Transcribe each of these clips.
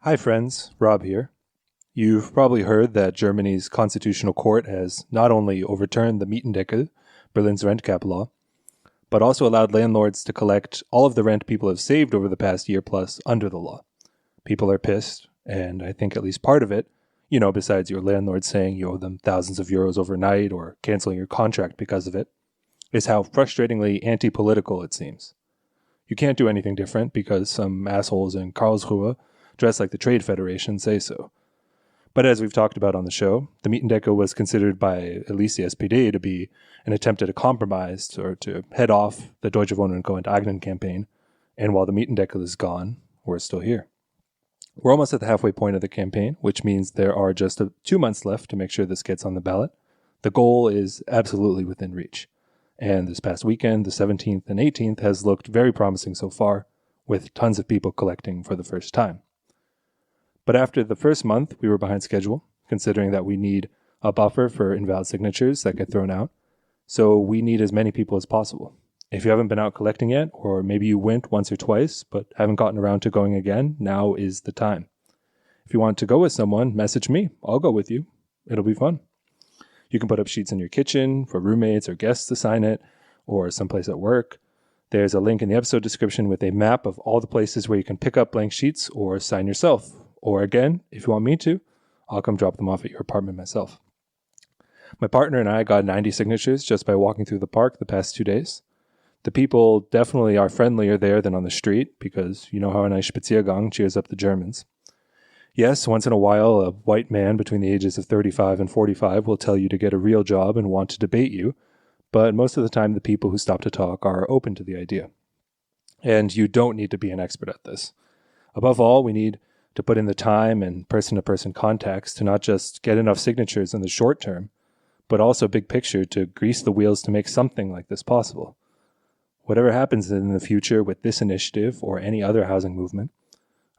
Hi friends, Rob here. You've probably heard that Germany's constitutional court has not only overturned the Mietendeckel, Berlin's rent cap law, but also allowed landlords to collect all of the rent people have saved over the past year plus under the law. People are pissed, and I think at least part of it, besides your landlord saying you owe them thousands of euros overnight or canceling your contract because of it, is how frustratingly anti-political it seems. You can't do anything different because some assholes in Karlsruhe dressed like the Trade Federation say so. But as we've talked about on the show, the Mietendeckel was considered by at least the SPD to be an attempt at a compromise or to head off the Deutsche Wohnen and Enteignen campaign. And while the Mietendeckel is gone, we're still here. We're almost at the halfway point of the campaign, which means there are just 2 months left to make sure this gets on the ballot. The goal is absolutely within reach. And this past weekend, the 17th and 18th, has looked very promising so far, with tons of people collecting for the first time. But after the first month, we were behind schedule, considering that we need a buffer for invalid signatures that get thrown out. So we need as many people as possible. If you haven't been out collecting yet, or maybe you went once or twice, but haven't gotten around to going again, now is the time. If you want to go with someone, message me. I'll go with you. It'll be fun. You can put up sheets in your kitchen for roommates or guests to sign it, or someplace at work. There's a link in the episode description with a map of all the places where you can pick up blank sheets or sign yourself. Or again, if you want me to, I'll come drop them off at your apartment myself. My partner and I got 90 signatures just by walking through the park the past 2 days. The people definitely are friendlier there than on the street because you know how a nice Spaziergang cheers up the Germans. Yes, once in a while, a white man between the ages of 35 and 45 will tell you to get a real job and want to debate you, but most of the time the people who stop to talk are open to the idea. And you don't need to be an expert at this. Above all, we need to put in the time and person-to-person contacts to not just get enough signatures in the short term, but also big picture to grease the wheels to make something like this possible. Whatever happens in the future with this initiative or any other housing movement,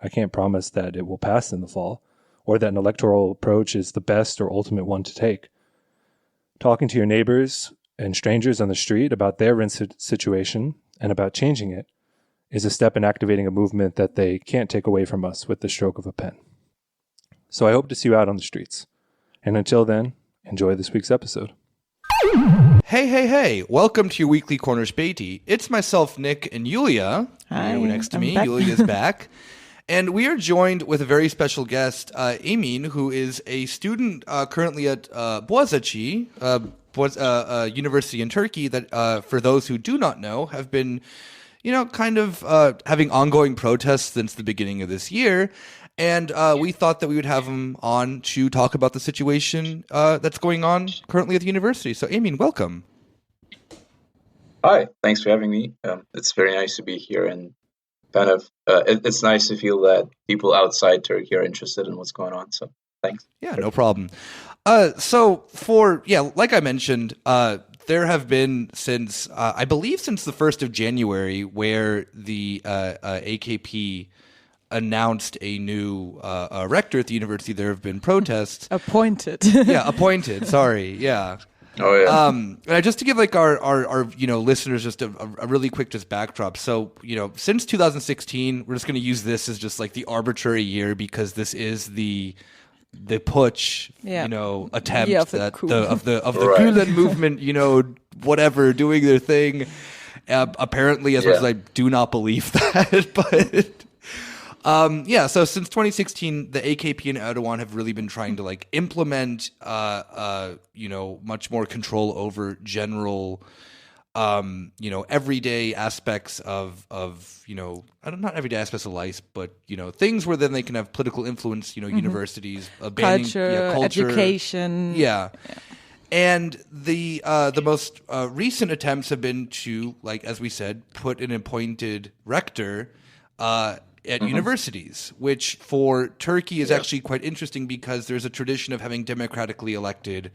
I can't promise that it will pass in the fall, or that an electoral approach is the best or ultimate one to take. Talking to your neighbors and strangers on the street about their rent situation and about changing it is a step in activating a movement that they can't take away from us with the stroke of a pen. So I hope to see you out on the streets. And until then, enjoy this week's episode. Hey. Welcome to your weekly corner Späti. It's myself, Nick, and Yulia. Hi, Next to I'm me. back. Yulia's back. And we are joined with a very special guest, Emin, who is a student currently at Boğaziçi University in Turkey that, for those who do not know, have been having ongoing protests since the beginning of this year. And we thought that we would have him on to talk about the situation that's going on currently at the university. So, Emin, welcome. Hi, thanks for having me. It's very nice to be here, and it's nice to feel that people outside Turkey are interested in what's going on. So, thanks. Yeah, no problem. Like I mentioned, there have been since the 1st of January, where the AKP announced a new rector at the university. There have been protests. Appointed. Appointed. Sorry. Yeah. Oh yeah. And just to give like our listeners just a really quick just backdrop. So since 2016, we're just going to use this as just like the arbitrary year because this is the putsch, attempt of the that coup. of the Right. Gulen movement, whatever, doing their thing. Apparently, as much as I do not believe that, but. So since 2016, the AKP and Erdogan have really been trying to like implement, much more control over general, everyday aspects of not everyday aspects of life, but things where then they can have political influence. Universities, banning Culture, education. Yeah. And the most recent attempts have been to, like as we said, put an appointed rector at universities, which for Turkey is actually quite interesting because there's a tradition of having democratically elected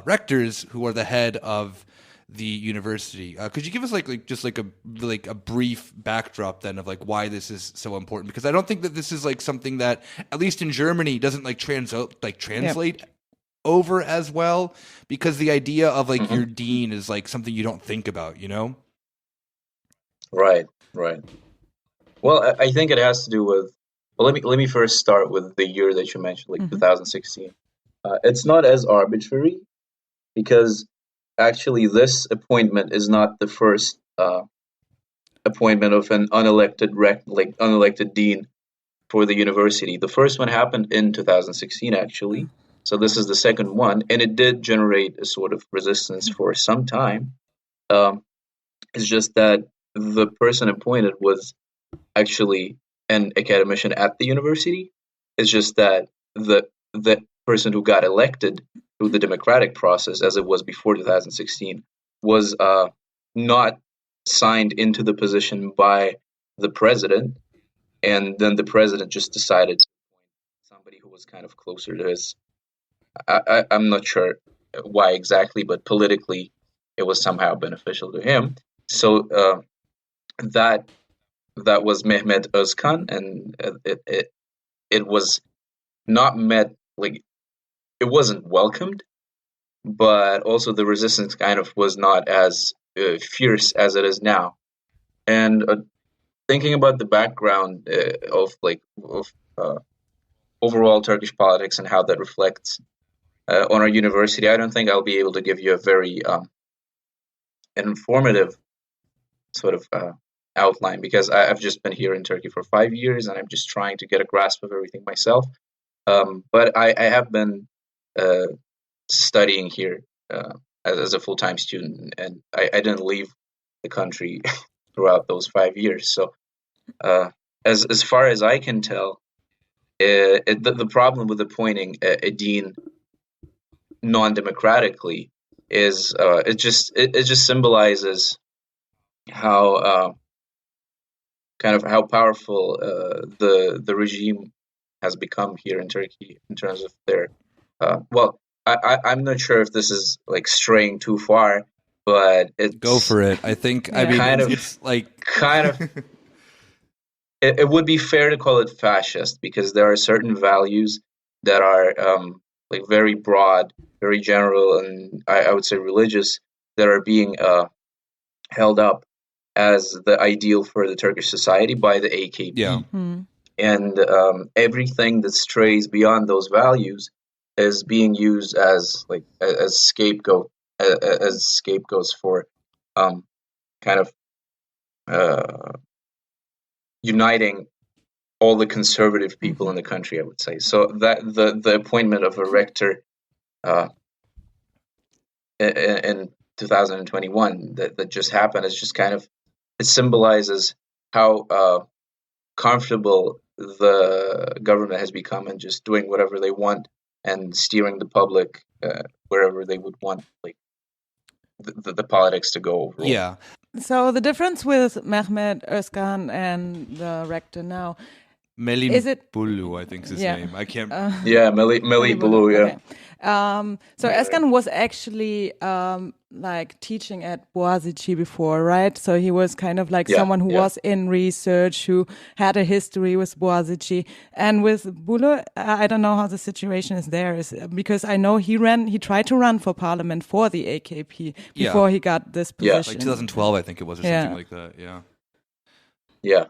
rectors who are the head of the university. Could you give us a brief backdrop then of like why this is so important? Because I don't think that this is like something that, at least in Germany, doesn't translate over as well, because the idea of like your dean is like something you don't think about, Right. Well, I think it has to do with Well, let me first start with the year that you mentioned, like Mhm. 2016. It's not as arbitrary because actually this appointment is not the first appointment of an unelected dean for the university. The first one happened in 2016, actually. So this is the second one, and it did generate a sort of resistance for some time. Um, it's just that the person appointed was actually an academician at the university. It's just that the person who got elected through the democratic process, as it was before 2016, was not signed into the position by the president, and then the president just decided somebody who was kind of closer to his. I'm not sure why exactly, but politically, it was somehow beneficial to him. So that that was Mehmet Özkan, and it was not met like it wasn't welcomed, but also the resistance kind of was not as fierce as it is now. And thinking about the background of overall Turkish politics and how that reflects on our university, I don't think I'll be able to give you a very informative sort of outline because I've just been here in Turkey for 5 years and I'm just trying to get a grasp of everything myself. But I have been studying here as a full-time student, and I didn't leave the country throughout those 5 years. So as far as I can tell, the problem with appointing a dean non-democratically is it just symbolizes how kind of how powerful the regime has become here in Turkey in terms of their I'm not sure if this is like straying too far, but it's go for it. I think I mean kind of it's like kind of it would be fair to call it fascist because there are certain values that are like very broad, very general, and I would say religious that are being held up as the ideal for the Turkish society by the AKP. Yeah. Hmm. And everything that strays beyond those values is being used as like as scapegoats for kind of uniting all the conservative people in the country, I would say. So that the appointment of a rector in 2021 that just happened is just kind of it symbolizes how comfortable the government has become in just doing whatever they want and steering the public wherever they would want, like the politics to go overall. Yeah. So the difference with Mehmet Özkan and the rector now, Melim is it Bulu, I think is his name. I can't. Yeah, Meli Bulu, yeah. Okay. So Özkan was actually like teaching at Boğaziçi before, right? So he was kind of like someone who was in research, who had a history with Boğaziçi. And with Bulu, I don't know how the situation is there, because I know he tried to run for parliament for the AKP before he got this position. Like 2012, I think it was, or something like that. Yeah. Yeah.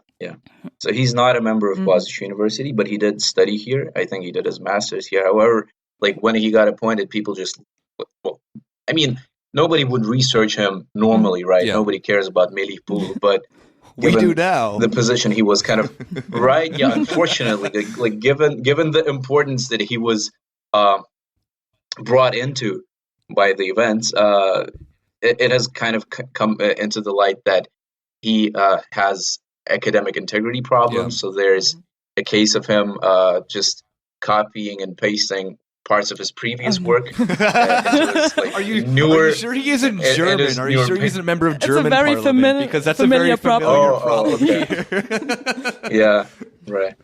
So he's not a member of Boğaziçi University, but he did study here. I think he did his master's here. However, like when he got appointed, people just, I mean, nobody would research him normally, right? Yeah. Nobody cares about Melih Bulu, but we do now. The position he was kind of right. Yeah, unfortunately, like given the importance that he was brought into by the events, it has kind of come into the light that he has academic integrity problems. So there's a case of him just copying and pasting parts of his previous work. Are you sure he isn't German? Are you sure he isn't a member of German parliament? Because that's a very familiar problem here. Yeah, right.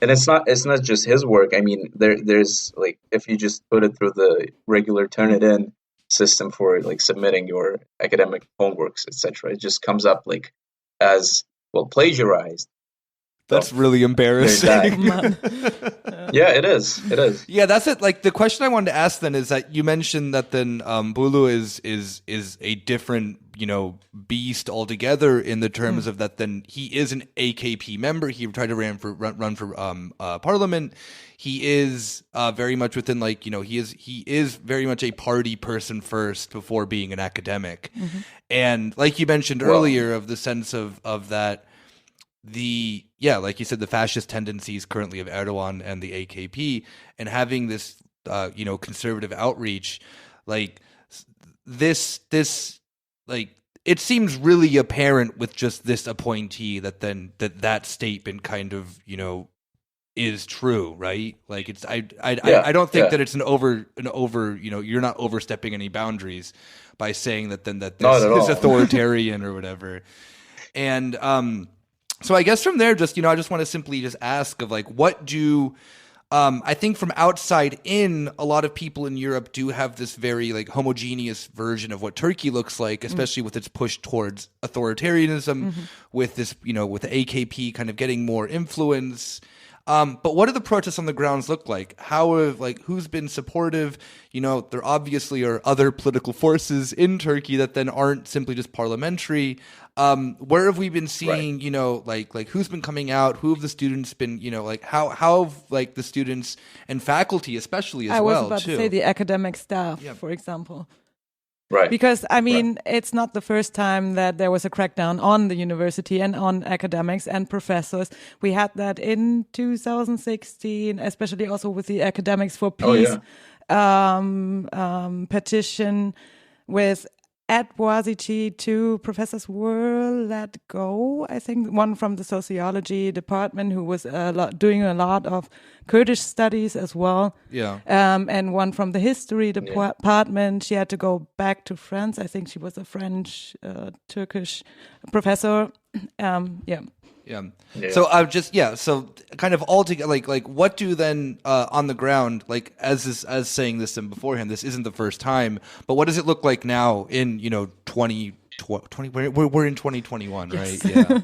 And it's not just his work. I mean, there's like if you just put it through the regular Turnitin system for like submitting your academic homeworks, etc., it just comes up like as well plagiarized. That's really embarrassing. Yeah, it is. It is. Yeah, that's it. Like the question I wanted to ask then is that you mentioned that then Bulu is a different, beast altogether in the terms of that. Then he is an AKP member. He tried to run for parliament. He is very much within he is very much a party person first before being an academic. And like you mentioned earlier, of the sense of that. Like you said, the fascist tendencies currently of Erdogan and the AKP, and having this, conservative outreach, like this, it seems really apparent with just this appointee that statement kind of, is true, right? Like I don't think that it's an over, you're not overstepping any boundaries by saying that this is authoritarian or whatever. And, so I guess from there, just, I just want to simply just ask of what do, I think from outside in, a lot of people in Europe do have this very homogeneous version of what Turkey looks like, especially with its push towards authoritarianism, with this, with the AKP kind of getting more influence. But what do the protests on the grounds look like? How have, who's been supportive? There obviously are other political forces in Turkey that then aren't simply just parliamentary. Where have we been seeing, who's been coming out? Who have the students been, how have the students and faculty especially as well, I was about to say the academic staff, for example. Right. Because, it's not the first time that there was a crackdown on the university and on academics and professors. We had that in 2016, especially also with the Academics for Peace petition with at Boğaziçi, 2 professors were let go. I think one from the sociology department who was doing a lot of Kurdish studies as well. Yeah. And one from the history department. She had to go back to France. I think she was a French, Turkish professor. Yeah. So I so kind of all together, what do then on the ground, as saying this and beforehand, this isn't the first time, but what does it look like now in 2020? We're in 2021, right? Yeah.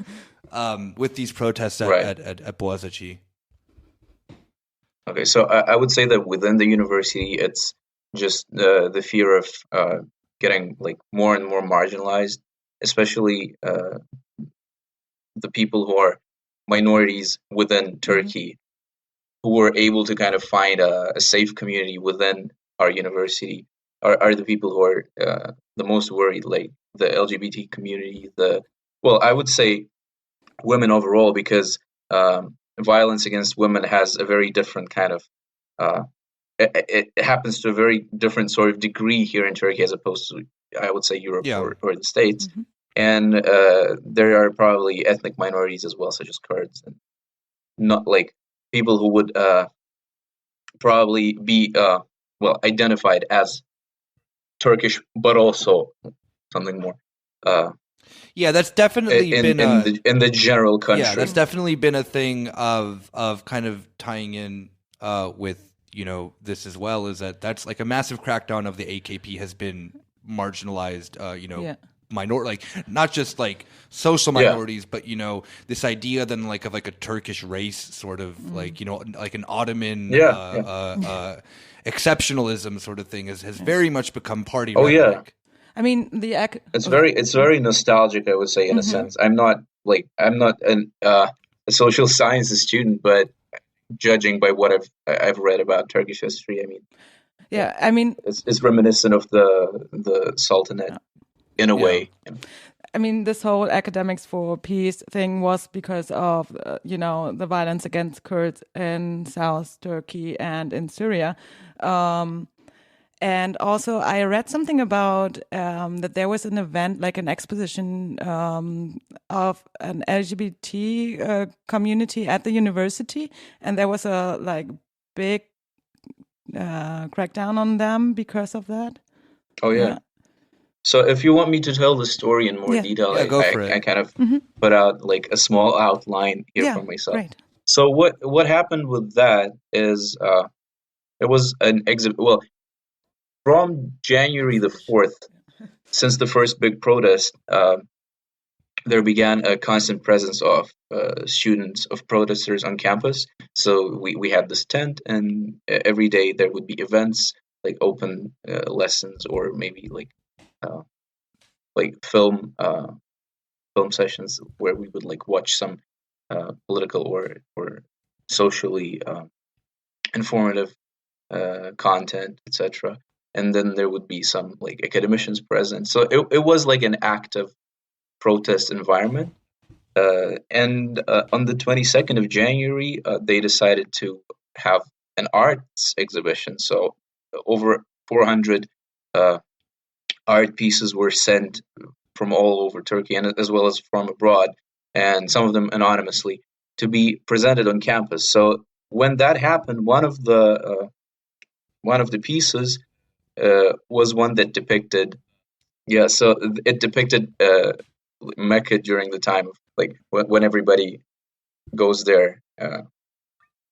With these protests at Boğaziçi. Okay, so I would say that within the university, it's just the fear of getting more and more marginalized, especially the people who are minorities within Turkey, who were able to kind of find a safe community within our university, are the people who are the most worried, like the LGBT community, I would say women overall, because violence against women has a very different kind of, it happens to a very different sort of degree here in Turkey as opposed to, I would say, Europe or the States. And there are probably ethnic minorities as well, such as Kurds, and not people who would probably be identified as Turkish, but also something more. That's definitely been in the general country. Yeah, that's definitely been a thing of kind of tying in with this as well. Is that's a massive crackdown of the AKP has been marginalized. Not just social minorities, but this idea then of a Turkish race sort of an Ottoman exceptionalism sort of thing has very much become party rhetoric. I mean it's very nostalgic, I would say, in a sense. I'm not a social sciences student, but judging by what I've read about Turkish history, it's reminiscent of the Sultanate. In a way. I mean, this whole Academics for Peace thing was because of, the violence against Kurds in South Turkey and in Syria. And also I read something about that there was an event, an exposition of an LGBT community at the university. And there was a big crackdown on them because of that. Oh, yeah. So if you want me to tell the story in more detail, I kind of put out a small outline here for myself. Right. So what happened with that is it was an exhibit. Well, from January the 4th, since the first big protest, there began a constant presence of students, of protesters on campus. So we had this tent, and every day there would be events like open lessons, or maybe like film sessions where we would like watch some political or socially informative content, etc. And then there would be some like academicians present. So it was like an active protest environment. And on the 22nd of January, they decided to have an arts exhibition. So over 400 art pieces were sent from all over Turkey, and as well as from abroad, and some of them anonymously, to be presented on campus. So when that happened, one of the pieces was one that depicted, so it depicted Mecca during the time of like when everybody goes there.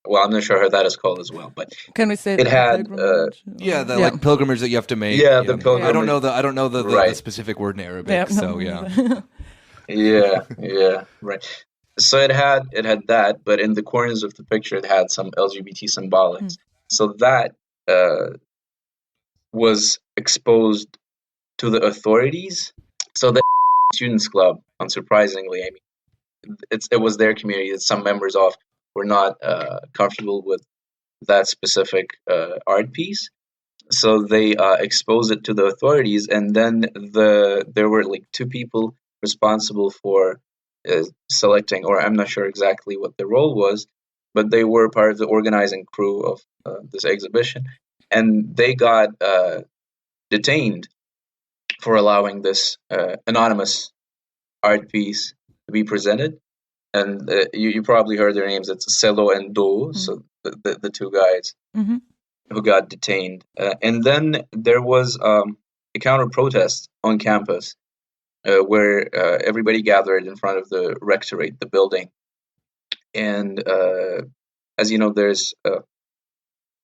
Well, I'm not sure how that is called as well, but can we say it had like pilgrimage that you have to make. The pilgrimage. I don't know the specific word in Arabic. Right. So it had that, but in the corners of the picture, it had some LGBT symbolics. So that was exposed to the authorities. So the Students Club, unsurprisingly, I mean, it was their community that some members of were not comfortable with that specific art piece. So they exposed it to the authorities, and then there were like two people responsible for selecting, or I'm not sure exactly what the role was, but they were part of the organizing crew of this exhibition, and they got detained for allowing this anonymous art piece to be presented. And you probably heard their names. It's Selo and Do, so the two guys who got detained. And then there was a counter protest on campus where everybody gathered in front of the rectorate, the building. And as you know, there's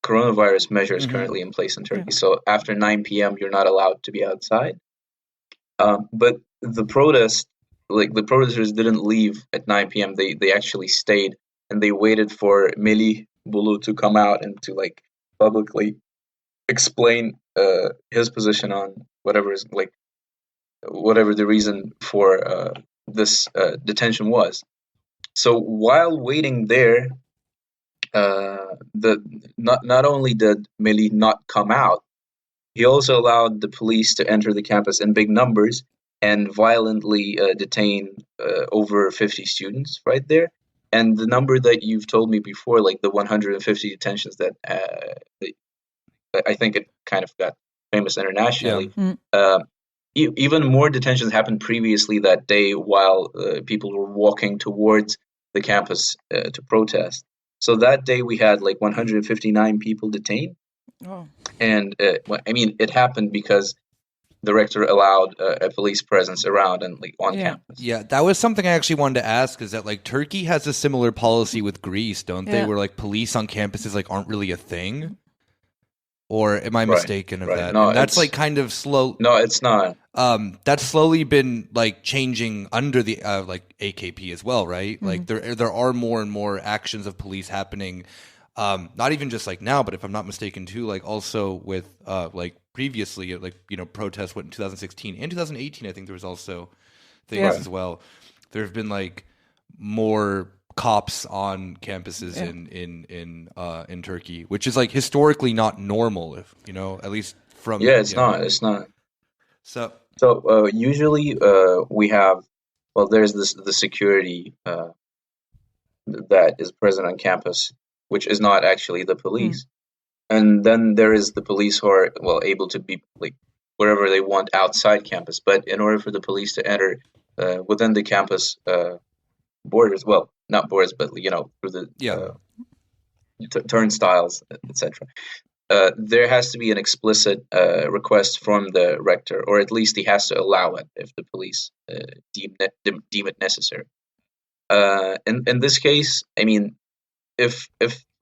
coronavirus measures currently in place in Turkey. So after 9 p.m., you're not allowed to be outside. But the protesters didn't leave at 9 p.m. They actually stayed, and they waited for Melih Bulu to come out and to like publicly explain his position on whatever the reason for this detention was. So while waiting there, not only did Melih not come out, he also allowed the police to enter the campus in big numbers and violently detain over 50 students right there. And the number that you've told me before, like the 150 detentions that I think it kind of got famous internationally. Even more detentions happened previously that day while people were walking towards the campus to protest. So that day we had like 159 people detained. Oh. And I mean, it happened because the rector allowed a police presence around and like on campus. Yeah, that was something I actually wanted to ask, is that like Turkey has a similar policy with Greece, don't they? Where like police on campuses like aren't really a thing? Or am I mistaken of that? No, that's like kind of slow. No, it's not. That's slowly been like changing under the like AKP as well, right? Like there are more and more actions of police happening. Not even just like now, but if I'm not mistaken too, like also with like previously, like, you know, protests went in 2016 and 2018. I think there was also things as well. There have been like more cops on campuses in Turkey, which is like historically not normal, if you know, at least from it's not. So usually we have, well, there's the security that is present on campus, which is not actually the police. And then there is the police who are, well, able to be like wherever they want outside campus. But in order for the police to enter within the campus borders, well, not borders, but, you know, through the turnstiles, etc., there has to be an explicit request from the rector, or at least he has to allow it if the police deem it necessary. In this case, I mean, if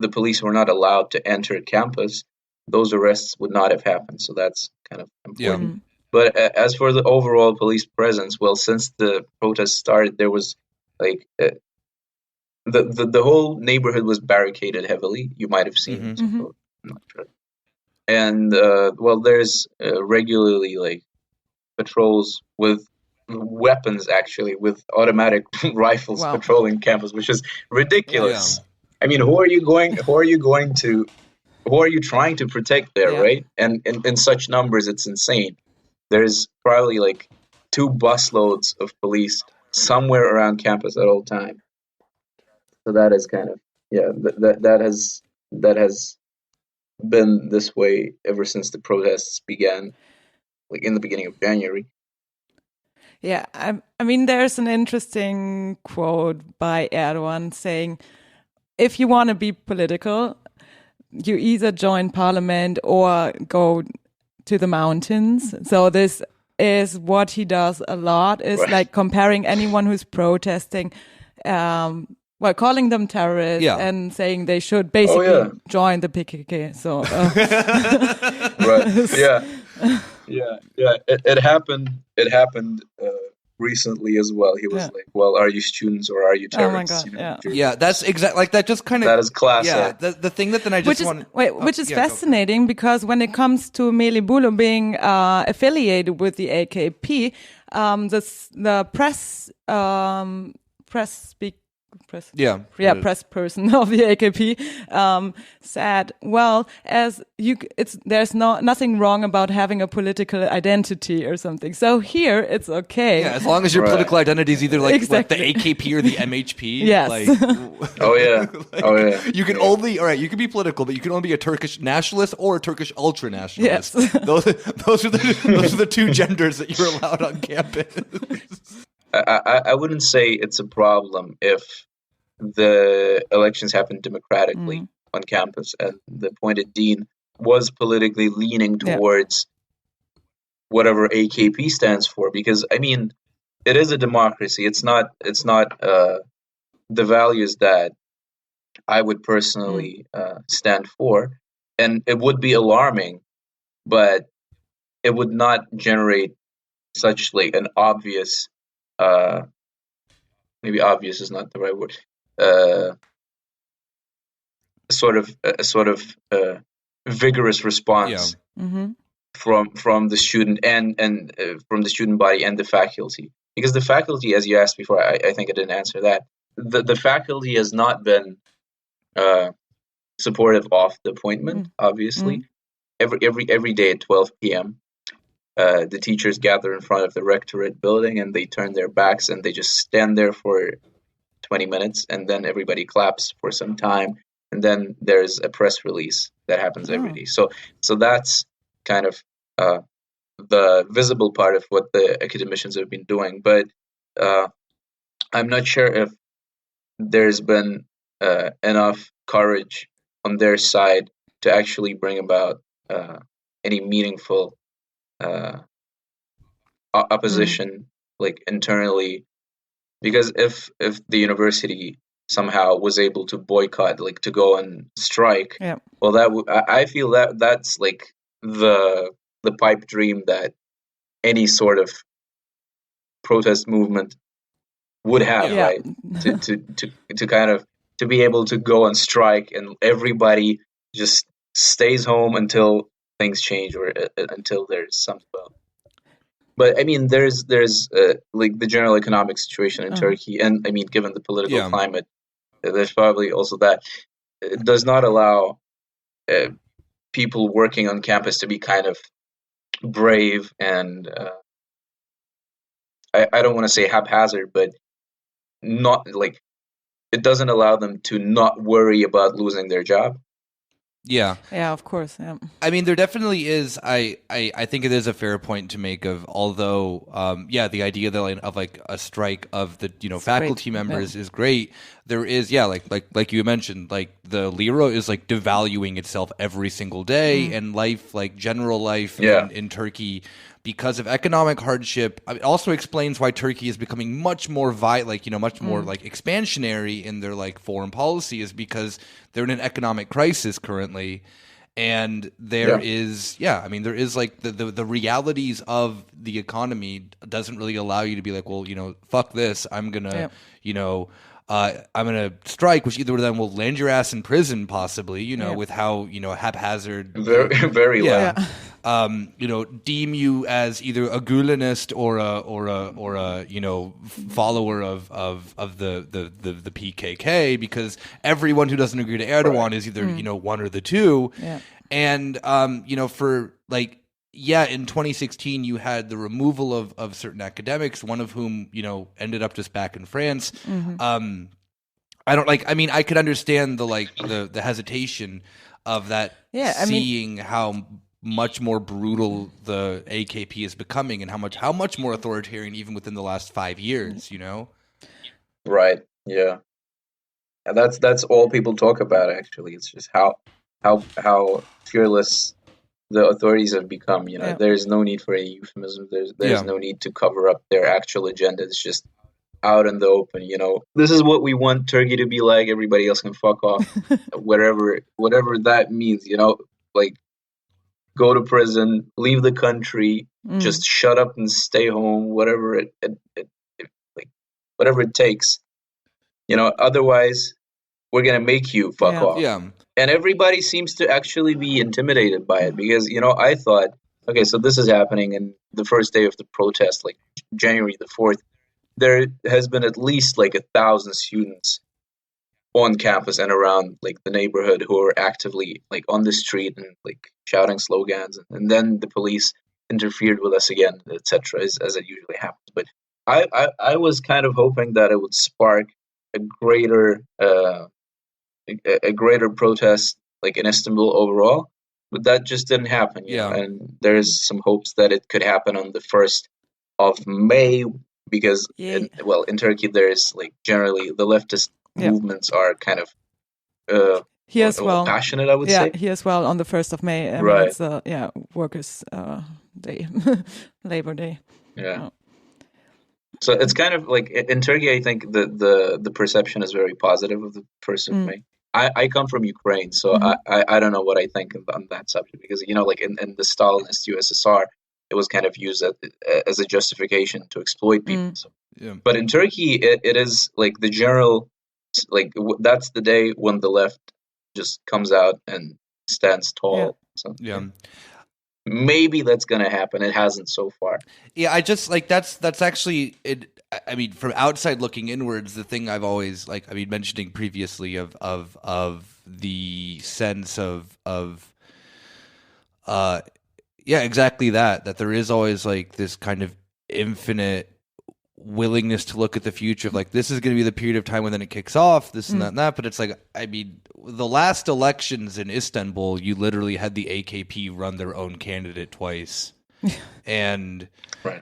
the police were not allowed to enter campus, those arrests would not have happened. So that's kind of important. But as for the overall police presence, well, since the protests started, there was like the whole neighborhood was barricaded heavily. You might have seen. Mm-hmm. I'm not sure. And well, there's regularly like patrols with weapons, actually, with automatic rifles patrolling campus, which is ridiculous. I mean, who are you trying to protect there, right? And in such numbers, it's insane. There's probably like 2 busloads of police somewhere around campus at all time. So that is kind of that has been this way ever since the protests began, like in the beginning of January. Yeah, I mean, there's an interesting quote by Erdogan saying, if you want to be political, you either join parliament or go to the mountains. So this is what he does a lot, is like comparing anyone who's protesting, calling them terrorists and saying they should basically join the PKK. So, It happened recently as well. He was like, "Well, are you students or are you terrorists?" Oh my God! Yeah, that's exactly like that. Just kind of that is classic. Yeah, the thing that then I just which is fascinating, because when it comes to Melih being affiliated with the AKP, the press person of the AKP said, well, there's nothing wrong about having a political identity or something. So here it's okay. Yeah, as long as your political identity is either like the AKP or the MHP. Yes. Like, You can you can be political, but you can only be a Turkish nationalist or a Turkish ultra nationalist. Yes. those are the 2 genders that you're allowed on campus. I wouldn't say it's a problem if the elections happened democratically on campus and the appointed dean was politically leaning towards whatever AKP stands for, because I mean, it is a democracy. It's not the values that I would personally stand for, and it would be alarming, but it would not generate such like an obvious maybe obvious is not the right word. A sort of vigorous response from the student and from the student body and the faculty, because the faculty, as you asked before, I think I didn't answer that. The faculty has not been supportive of the appointment. Obviously, every day at 12 p.m. The teachers gather in front of the rectorate building and they turn their backs and they just stand there for 20 minutes, and then everybody claps for some time, and then there's a press release that happens every day. So that's kind of the visible part of what the academicians have been doing. But I'm not sure if there's been enough courage on their side to actually bring about any meaningful opposition, like internally. Because if the university somehow was able to boycott, like to go and strike, well, I feel that's like the pipe dream that any sort of protest movement would have, right? To kind of to be able to go and strike, and everybody just stays home until things change or until there's some development. But I mean, there's like the general economic situation in Turkey, and I mean, given the political climate, there's probably also that it does not allow people working on campus to be kind of brave and I don't want to say haphazard, but not like it doesn't allow them to not worry about losing their job. Yeah, of course. Yeah. I mean, there definitely is. I think it is a fair point to make. Of although, the idea that of like a strike of the faculty members is great. There is, like you mentioned, like the lira is like devaluing itself every single day, and life, like general life in Turkey, because of economic hardship. It also explains why Turkey is becoming much more much more like expansionary in their like foreign policy, is because they're in an economic crisis currently. And there is like the realities of the economy doesn't really allow you to be like, well, fuck this. I'm gonna, I'm gonna strike, which either of them will land your ass in prison, possibly, with how haphazard, very well. Deem you as either a Gulenist or a follower of the PKK, because everyone who doesn't agree to Erdogan is either one or the two. Yeah. And for like, in 2016 you had the removal of certain academics, one of whom ended up just back in France. Mm-hmm. I could understand the hesitation of that, seeing how much more brutal the AKP is becoming, and how much more authoritarian even within the last 5 years, Right. Yeah. And that's all people talk about, actually. It's just how fearless the authorities have become. There's no need for any euphemism. There's no need to cover up their actual agenda. It's just out in the open. This is what we want Turkey to be like. Everybody else can fuck off, whatever that means. Like, go to prison, leave the country, just shut up and stay home, whatever it whatever it takes. Otherwise we're gonna make you fuck off. Yeah. And everybody seems to actually be intimidated by it, because I thought, okay, so this is happening, and the first day of the protest, like January the 4th, there has been at least like 1,000 students on campus and around like the neighborhood who are actively like on the street and like shouting slogans, and then the police interfered with us again, etc., as it usually happens. But I was kind of hoping that it would spark a greater protest like in Istanbul overall, but that just didn't happen. And there's some hopes that it could happen on the 1st of May, because in Turkey there's like generally the leftist movements are kind of here as well passionate, I would say. Here as well on the 1st of May. I right. mean, it's Workers' Day, Labor Day. Yeah. So it's kind of like in Turkey, I think the perception is very positive of the 1st of May. I come from Ukraine, so I don't know what I think on that subject, because like in the Stalinist USSR, it was kind of used as a justification to exploit people. So, but in Turkey, it is like the general, like that's the day when the left just comes out and stands tall. So, maybe that's gonna happen. It hasn't so far. I just like that's actually it. I mean, from outside looking inwards, the thing I've always mentioning previously of the sense of exactly that there is always like this kind of infinite willingness to look at the future of like, this is going to be the period of time when then it kicks off, this and that and that. But it's like, I mean, the last elections in Istanbul, you literally had the AKP run their own candidate twice. And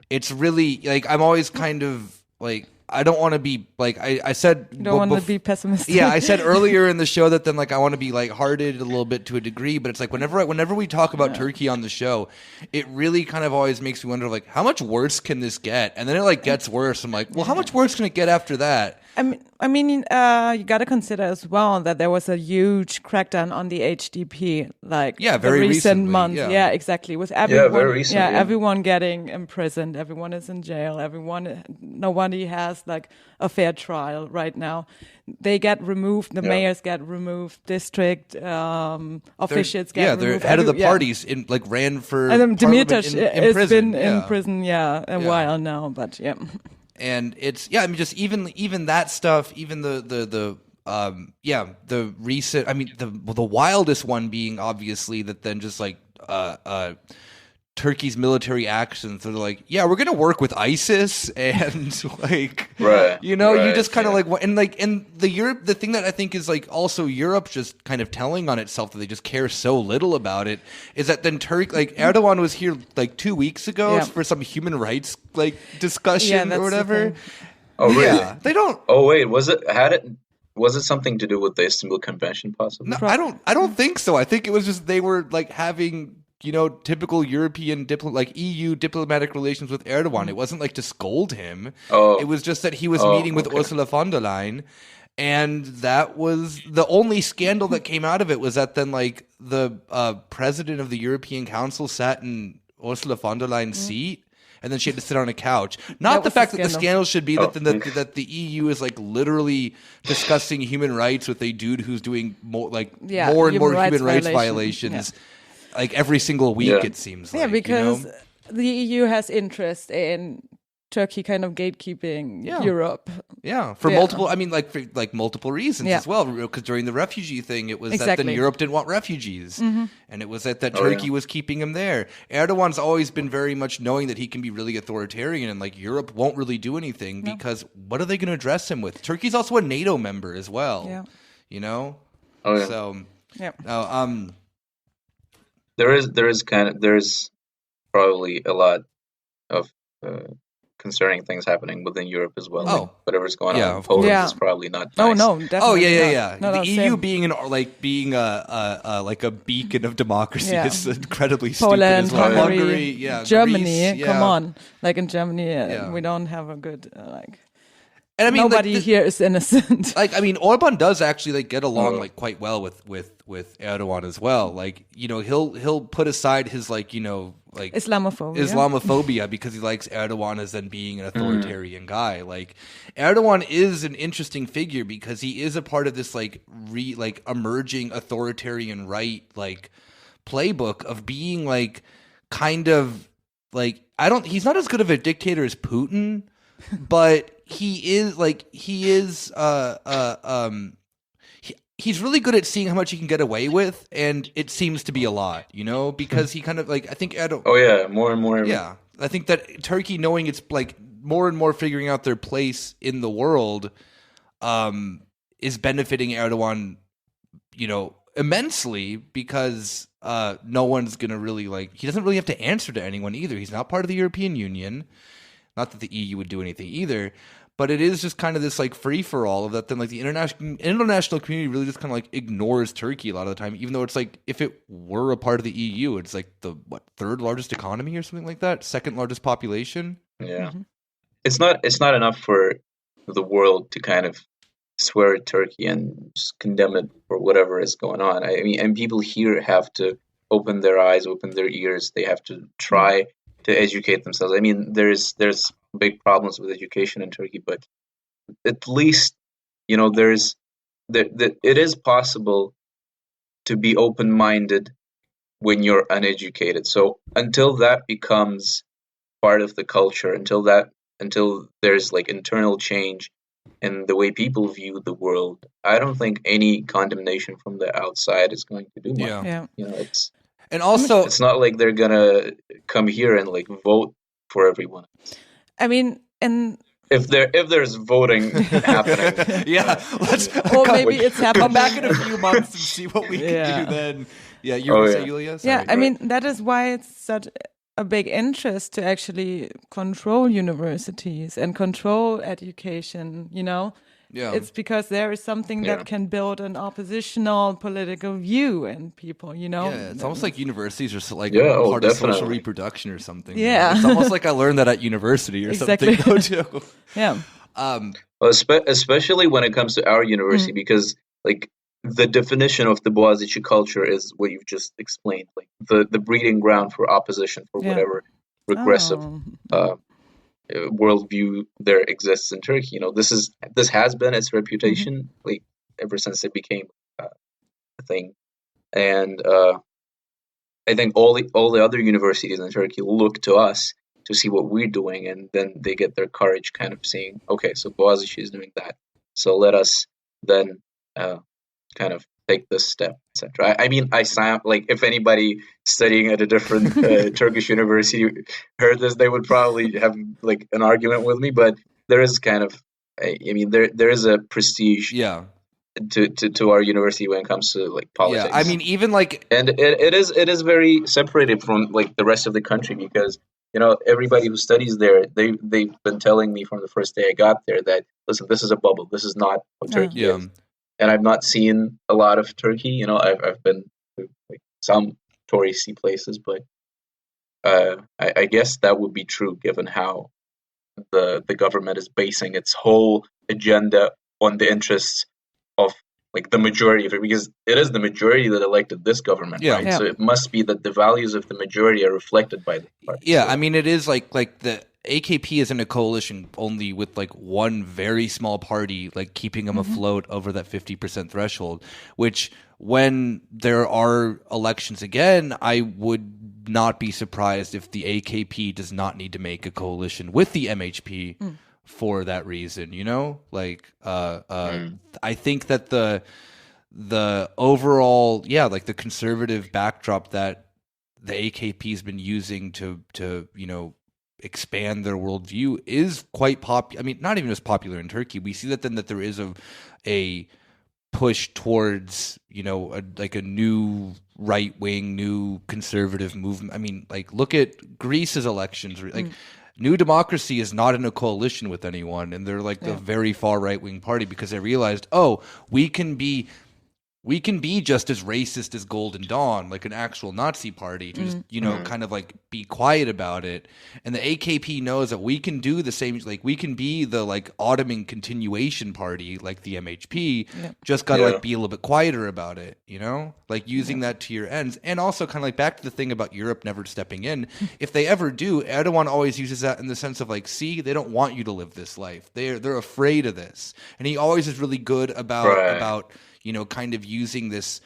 it's really like, I'm always kind of like, I don't want to be like I said. You don't want to be pessimistic. Yeah, I said earlier in the show that then like I want to be lighthearted a little bit to a degree, but it's like whenever we talk about Turkey on the show, it really kind of always makes me wonder like, how much worse can this get? And then it like gets worse. I'm like, well, how much worse can it get after that? I mean, you got to consider as well that there was a huge crackdown on the HDP, like very recent recently, months. Yeah, exactly. With everyone, very recently. Everyone getting imprisoned, everyone is in jail, nobody has like a fair trial right now. They get removed. The mayors get removed. District officials get removed. They're head of the parties ran for. And Demirtas in has prison. been in prison, a while now, but And it's I mean, just even that stuff, even the recent, I mean, the wildest one being obviously that then just like Turkey's military actions. They're like, we're gonna work with ISIS and like, you just kind of like, and the thing that I think is like also Europe just kind of telling on itself that they just care so little about it is that then Erdogan was here like 2 weeks ago for some human rights like discussion or whatever. Oh really? Yeah, they don't. Oh wait, was it something to do with the Istanbul Convention possibly? No, I don't think so. I think it was just they were like having typical European EU diplomatic relations with Erdogan. It wasn't like to scold him. Oh. It was just that he was meeting with Ursula von der Leyen, And that was the only scandal that came out of it, was that then like the president of the European Council sat in Ursula von der Leyen's seat, and then she had to sit on a couch. Not the fact that the scandal should be that the EU is like literally discussing human rights with a dude who's doing more and more human rights violations like every single week, it seems like. Yeah, because the EU has interest in Turkey kind of gatekeeping Europe. Yeah, for multiple, I mean, for multiple reasons as well. Because during the refugee thing, it was that then Europe didn't want refugees, and it was that Turkey was keeping them there. Erdogan's always been very much knowing that he can be really authoritarian, and like Europe won't really do anything because what are they going to address him with? Turkey's also a NATO member as well. Yeah, you know. Oh yeah. So there's probably a lot of concerning things happening within Europe as well. Like whatever's going on in Poland is probably not nice. Oh no, definitely. The EU being a beacon of democracy is incredibly Poland, stupid as well. Hungary, Germany. Greece, come on, like in Germany, we don't have a good And I mean, nobody here is innocent. Orban does actually get along quite well with Erdogan as well. Like, he'll put aside his Islamophobia because he likes Erdogan as then being an authoritarian guy. Like, Erdogan is an interesting figure because he is a part of this emerging authoritarian right playbook of being he's not as good of a dictator as Putin, but he's really good at seeing how much he can get away with, and it seems to be a lot, because he kind of I think more and more. Yeah, I think that Turkey, knowing it's more and more figuring out their place in the world, is benefiting Erdogan, immensely because no one's gonna really he doesn't really have to answer to anyone either. He's not part of the European Union. Not that the EU would do anything either, but it is just kind of this free for all of that. Then the international community really just kind of ignores Turkey a lot of the time, even though it's if it were a part of the EU, it's the third largest economy or something like that, second largest population. Yeah, it's not enough for the world to kind of swear at Turkey and just condemn it for whatever is going on. I mean, and people here have to open their eyes, open their ears. They have to try to educate themselves. I mean, there's big problems with education in Turkey, but at least it is possible to be open-minded when you're uneducated. So until that becomes part of the culture, until there's internal change in the way people view the world, I don't think any condemnation from the outside is going to do much. And also, it's not like they're gonna come here and vote for everyone. I mean, and if there's voting happening, maybe it's happening. Come back in a few months and see what we can do then. Yeah, you were saying, Julia? Sorry, I mean, that is why it's such a big interest to actually control universities and control education. Yeah. It's because there is something that can build an oppositional political view in people, Yeah, it's almost like universities are part of social reproduction or something. Yeah. It's almost like I learned that at university or something. Too. Yeah. Especially when it comes to our university, because the definition of the Boğaziçi culture is what you've just explained, the breeding ground for opposition for whatever regressive worldview there exists in Turkey. This has been its reputation ever since it became a thing, and I think all the other universities in Turkey look to us to see what we're doing, and then they get their courage kind of saying, okay, so Boğaziçi is doing that, so let us then kind of take this step, etc. I mean, I sound if anybody studying at a different Turkish university heard this, they would probably have an argument with me. But there is kind of, there is a prestige, to our university when it comes to politics. Yeah, I mean, even and it is very separated from the rest of the country, because everybody who studies there, they've been telling me from the first day I got there that, listen, this is a bubble. This is not how Turkey is. And I've not seen a lot of Turkey. I've been to some touristy places, but I guess that would be true given how the government is basing its whole agenda on the interests of like the majority of it, because it is the majority that elected this government, right? Yeah. So it must be that the values of the majority are reflected by the party. Yeah, So, I mean, it is like the AKP is in a coalition only with like one very small party, like keeping them afloat over that 50% threshold, which when there are elections again, I would not be surprised if the AKP does not need to make a coalition with the MHP for that reason, you know? Like, I think that the overall, like the conservative backdrop that the AKP has been using to expand their worldview is quite popular. I mean, not even just popular in Turkey. We see that there is a push towards a new right wing, new conservative movement. I mean, like look at Greece's elections. Like New Democracy is not in a coalition with anyone, and they're like the very far right wing party because they realized, we can be just as racist as Golden Dawn, like an actual Nazi party, to just, kind of like be quiet about it. And the AKP knows that we can do the same, like we can be the like Ottoman continuation party, like the MHP, just got to like be a little bit quieter about it, like using that to your ends. And also kind of like back to the thing about Europe never stepping in. If they ever do, Erdogan always uses that in the sense of like, see, they don't want you to live this life. They're afraid of this. And he always is really good about kind of using this,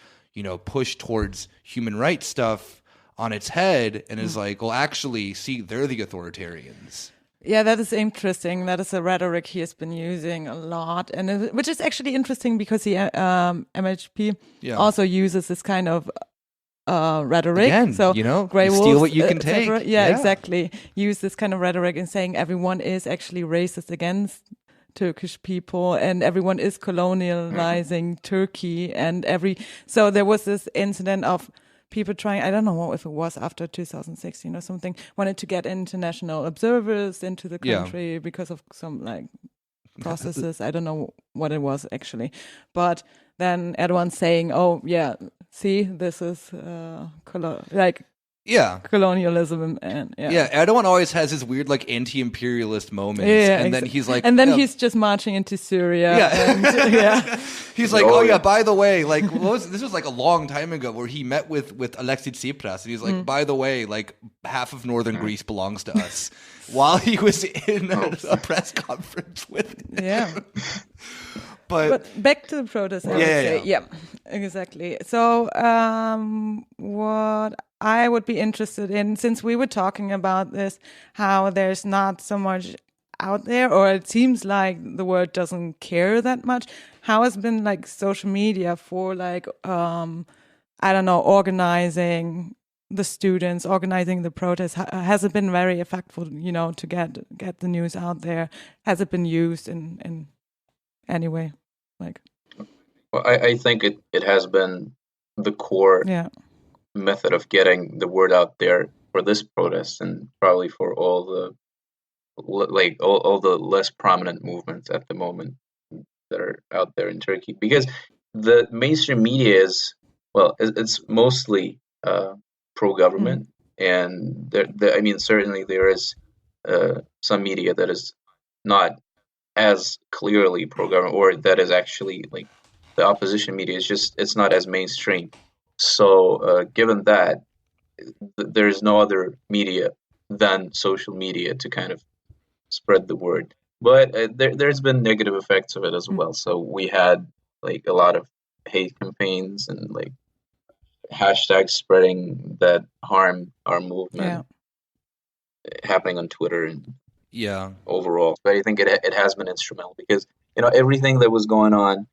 push towards human rights stuff on its head and is like, well, actually, see, they're the authoritarians. Yeah, that is interesting. That is a rhetoric he has been using a lot, and which is actually interesting because the MHP also uses this kind of rhetoric. Again, so Grey you Wolves, steal what you can take. Yeah, exactly. Use this kind of rhetoric in saying everyone is actually racist against Turkish people and everyone is colonializing Turkey so there was this incident of people trying, I don't know if it was after 2016 or something, wanted to get international observers into the country because of some like processes. I don't know what it was actually, but then Erdogan saying, see, this is colonialism and Erdogan always has his weird like anti-imperialist moments, then he's like, he's just marching into Syria. He's like, by the way, like this was like a long time ago where he met with Alexis Tsipras, and he's like, by the way, like half of northern Greece belongs to us, while he was in a press conference with him. But back to the protest, I would say. Yeah, exactly. So what I would be interested in, since we were talking about this, how there's not so much out there, or it seems like the world doesn't care that much. How has been like social media for like, organizing the students, organizing the protests? Has it been very effective, to get the news out there? Has it been used in any way? Well, I think it has been the core method of getting the word out there for this protest, and probably for all the all the less prominent movements at the moment that are out there in Turkey, because the mainstream media it's mostly pro-government, and I mean, certainly there is some media that is not as clearly pro-government, or that is actually like the opposition media it's not as mainstream. So given that, there's no other media than social media to kind of spread the word. But there's been negative effects of it as well. So we had like a lot of hate campaigns and like hashtags spreading that harm our movement happening on Twitter and overall. But I think it has been instrumental, because everything that was going on,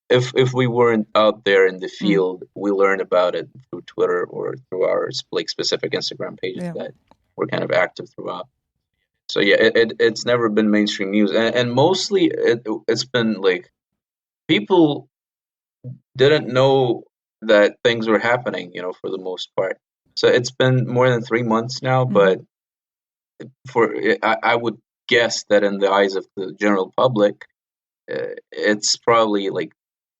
if we weren't out there in the field, we learned about it through Twitter or through our like specific Instagram pages that were kind of active throughout. So it's never been mainstream news, and mostly it's been like people didn't know that things were happening, for the most part. So it's been more than 3 months now, but I would guess that in the eyes of the general public, it's probably like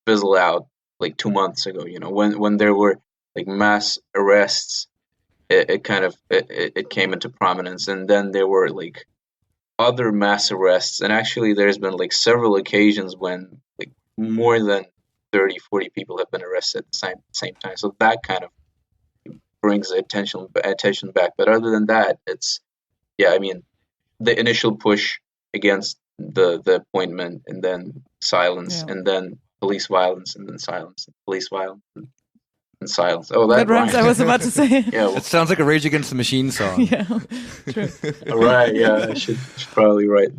fizzled out like 2 months ago. When there were like mass arrests, it kind of it came into prominence, and then there were like other mass arrests, and actually there's been like several occasions when like more than 30, 40 people have been arrested at the same time. So that kind of brings attention back. But other than that, it's I mean, the initial push against the appointment, and then silence, and then police violence, and then silence, police violence, and silence. Oh, that rhymes. I was about to say. Yeah, it sounds like a Rage Against the Machine song. Yeah, true. Right. Yeah, I should probably write.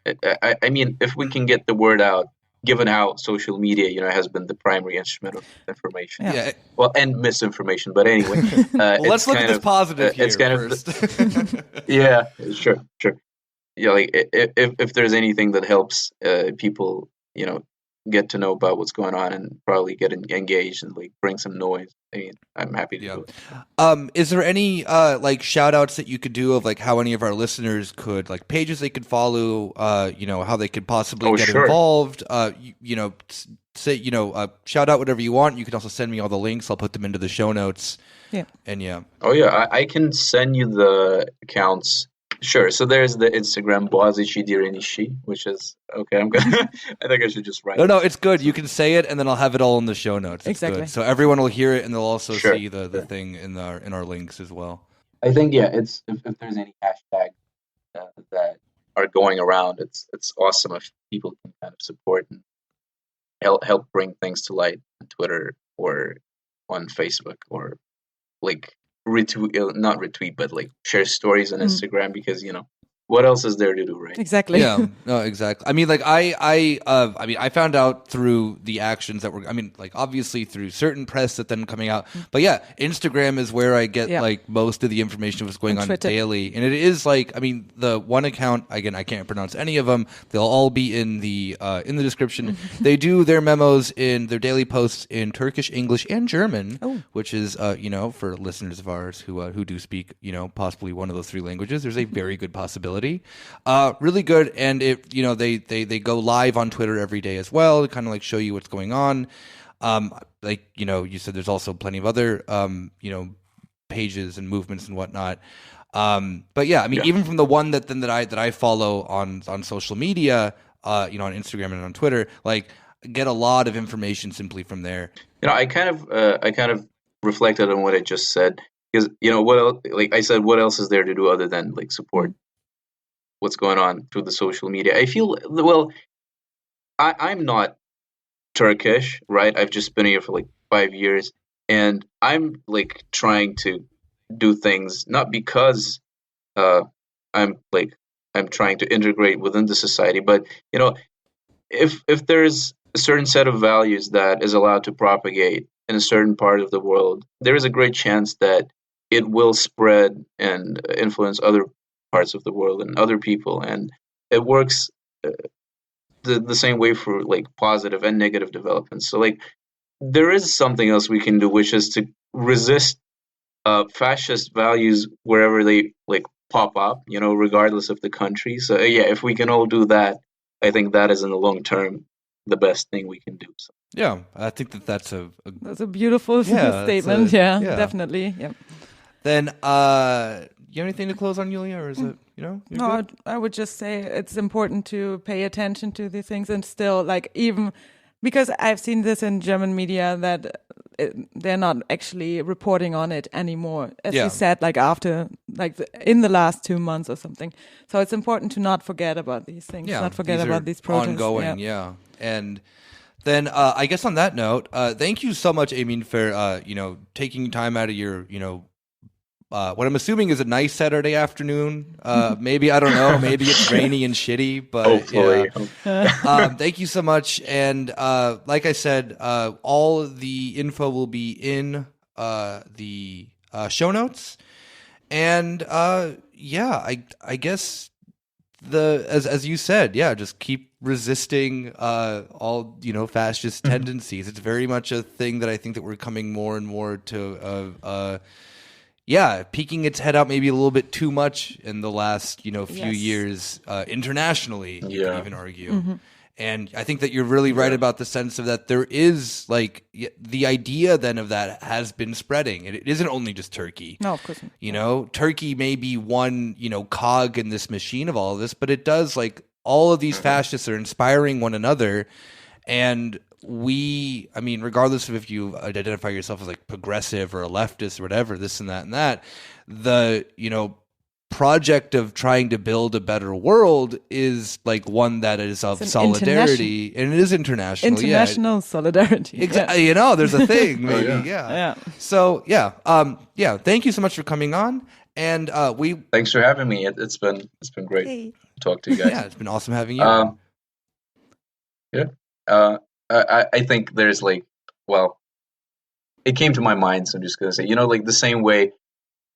I mean, if we can get the word out, given how social media, has been the primary instrument of information. Yeah. Well, and misinformation. But anyway, well, let's look at this positive here. It's kind first. Yeah, sure. Yeah, like if there's anything that helps people, get to know about what's going on and probably get engaged and like bring some noise, I mean, I'm happy to do it. Is there any like shout outs that you could do of like how any of our listeners could, like pages they could follow, how they could possibly get involved, say, shout out whatever you want. You can also send me all the links. I'll put them into the show notes. Yeah. And yeah. Oh yeah, I can send you the accounts. Sure. So there's the Instagram Boğaziçi Direnishi, which is okay. I think I should just write. No, it's good. You can say it, and then I'll have it all in the show notes. It's exactly. Good. So everyone will hear it, and they'll also see the thing in our links as well. I think it's if there's any hashtag that are going around, it's awesome if people can kind of support and help bring things to light on Twitter or on Facebook, or like not retweet, but like share stories on Instagram, because what else is there to do, right? Exactly. Yeah, no, exactly. I mean, like I found out through the actions that were, like obviously through certain press that then coming out, but yeah, Instagram is where I get like most of the information of what's going on daily, and it is like, the one account, again, I can't pronounce any of them. They'll all be in the description. They do their memos in their daily posts in Turkish, English, and German, which is for listeners of ours who do speak possibly one of those three languages, there's a very good possibility. Really good, and it they go live on Twitter every day as well to kind of like show you what's going on. You said there's also plenty of other pages and movements and whatnot. But yeah, even from the one that I follow on social media, on Instagram and on Twitter, like get a lot of information simply from there. I kind of reflected on what I just said, because what else, like I said, what else is there to do other than like support what's going on through the social media? I feel, well, I'm not Turkish, right? I've just been here for like 5 years, and I'm like trying to do things not because I'm trying to integrate within the society, but if there's a certain set of values that is allowed to propagate in a certain part of the world, there is a great chance that it will spread and influence other parts of the world and other people, and it works the same way for like positive and negative developments. So like there is something else we can do, which is to resist fascist values wherever they like pop up, regardless of the country. So if we can all do that, I think that is in the long term the best thing we can do. So. Yeah, I think that's a beautiful statement. Yeah, definitely. Yeah. Then you have anything to close on, Yulia, or is it, No, I would just say it's important to pay attention to these things, and still, like, even because I've seen this in German media that they're not actually reporting on it anymore, as you said, like after, like in the last 2 months or something. So it's important to not forget about these things, not forget about these protests. Ongoing, and then I guess on that note, thank you so much, Emin, for taking time out of your what I'm assuming is a nice Saturday afternoon. Maybe, I don't know, maybe it's rainy and shitty, but hopefully. Thank you so much. And like I said, all the info will be in the show notes. And I guess as you said, just keep resisting all fascist tendencies. It's very much a thing that I think that we're coming more and more to peeking its head out maybe a little bit too much in the last few years internationally, you can even argue. And I think that you're really right about the sense of that there is like the idea then of that has been spreading. It isn't only just Turkey. No, of course not. You know, Turkey may be one, you know, cog in this machine of all of this, but it does like all of these fascists are inspiring one another. And I mean, regardless of if you identify yourself as like progressive or a leftist or whatever, this and that, the, you know, project of trying to build a better world is like one that is of solidarity, and it is international solidarity. Exactly. You know, there's a thing maybe. Yeah. So thank you so much for coming on, and thanks for having me. It's been great to talk to you guys. Yeah, it's been awesome having you. I think there's like, well, it came to my mind, so I'm just gonna say, you know, like the same way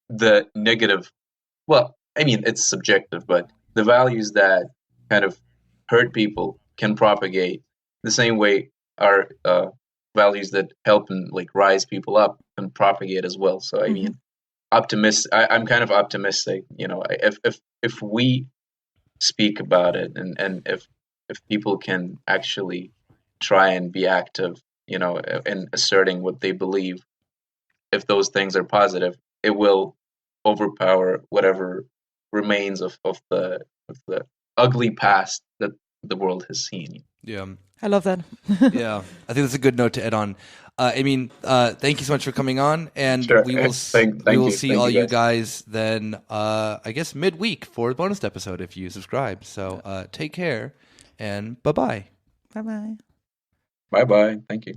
the negative, well, I mean, it's subjective, but the values that kind of hurt people can propagate the same way our values that help and like rise people up can propagate as well. So I mean, I'm kind of optimistic, you know, if we speak about it, and if people can actually try and be active, you know, in asserting what they believe, if those things are positive, it will overpower whatever remains of the ugly past that the world has seen. Yeah, I love that. Yeah, I think that's a good note to end on. I mean, thank you so much for coming on, and we will see all you guys then. I guess midweek for the bonus episode if you subscribe. So take care, and bye-bye. Bye-bye. Bye-bye. Thank you.